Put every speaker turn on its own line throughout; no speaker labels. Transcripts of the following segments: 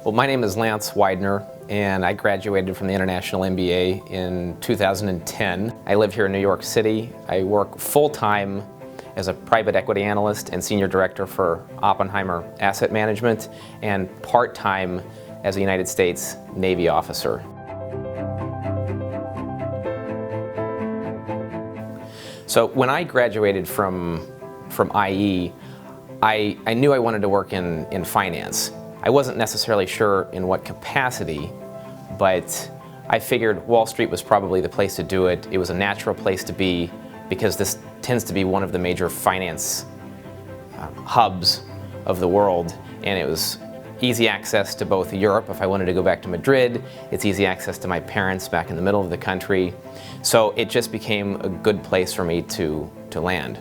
Well, my name is Lance Widner, and I graduated from the International MBA in 2010. I live here in New York City. I work full-time as a private equity analyst and senior director for Oppenheimer Asset Management, and part-time as a United States Navy officer. So when I graduated from IE, I knew I wanted to work in finance. I wasn't necessarily sure in what capacity, but I figured Wall Street was probably the place to do it. It was a natural place to be because this tends to be one of the major finance hubs of the world, and it was easy access to both Europe if I wanted to go back to Madrid. It's easy access to my parents back in the middle of the country. So it just became a good place for me to land.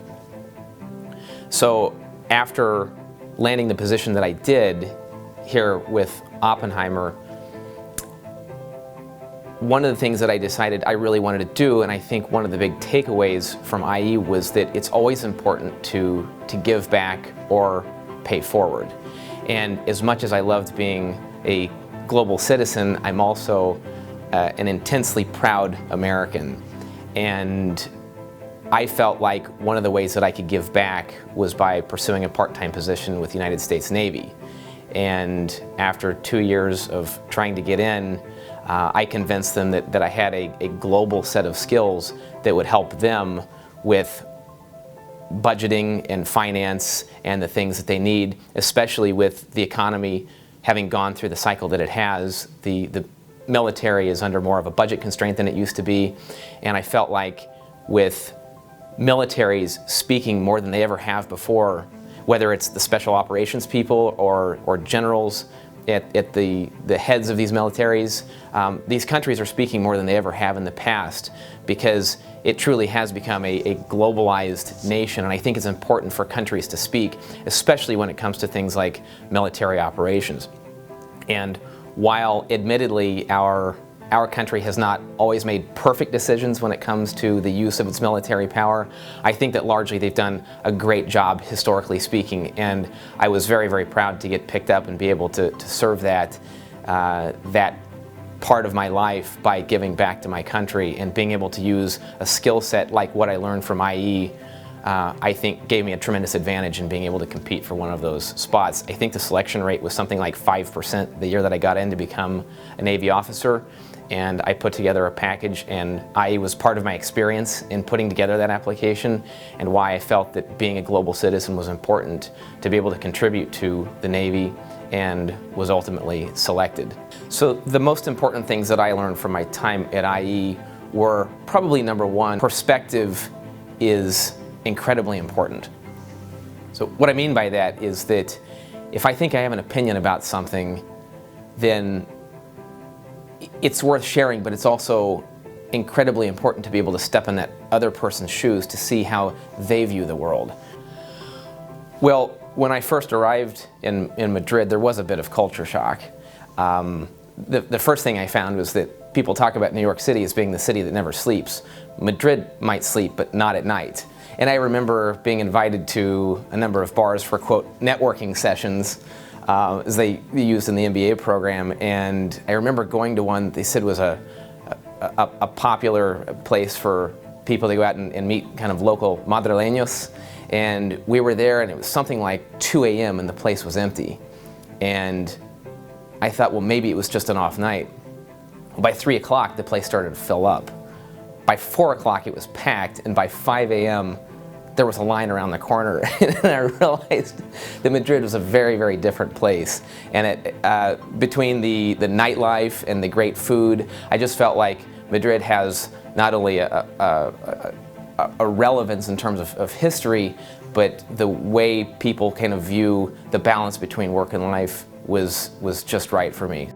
So after landing the position that I did here with Oppenheimer, one of the things that I decided I really wanted to do, and I think one of the big takeaways from IE, was that it's always important to give back or pay forward. And as much as I loved being a global citizen, I'm also an intensely proud American. And I felt like one of the ways that I could give back was by pursuing a part-time position with the United States Navy. And after 2 years of trying to get in, I convinced them that I had a global set of skills that would help them with budgeting and finance and the things that they need, especially with the economy having gone through the cycle that it has. The military is under more of a budget constraint than it used to be, and I felt like with militaries speaking more than they ever have before, whether it's the special operations people or generals at the heads of these militaries, these countries are speaking more than they ever have in the past, because it truly has become a globalized nation, and I think it's important for countries to speak, especially when it comes to things like military operations. And while admittedly our country has not always made perfect decisions when it comes to the use of its military power, I think that largely they've done a great job, historically speaking, and I was very, very proud to get picked up and be able to serve that part of my life by giving back to my country, and being able to use a skill set like what I learned from IE, I think gave me a tremendous advantage in being able to compete for one of those spots. I think the selection rate was something like 5% the year that I got in to become a Navy officer, and I put together a package, and IE was part of my experience in putting together that application, and why I felt that being a global citizen was important to be able to contribute to the Navy, and was ultimately selected. So the most important things that I learned from my time at IE were probably, number one, perspective is incredibly important. So what I mean by that is that if I think I have an opinion about something, then it's worth sharing, but it's also incredibly important to be able to step in that other person's shoes to see how they view the world. Well, when I first arrived in Madrid, there was a bit of culture shock. The first thing I found was that people talk about New York City as being the city that never sleeps. Madrid might sleep, but not at night. And I remember being invited to a number of bars for, quote, networking sessions, as they used in the MBA program. And I remember going to one they said was a popular place for people to go out and meet kind of local madrileños. And we were there, and it was something like 2 a.m. and the place was empty. And I thought, well, maybe it was just an off night. By 3 o'clock, the place started to fill up. By 4 o'clock, it was packed, and by 5 a.m., there was a line around the corner. And I realized that Madrid was a very, very different place. And between the nightlife and the great food, I just felt like Madrid has not only a relevance in terms of history, but the way people kind of view the balance between work and life was just right for me.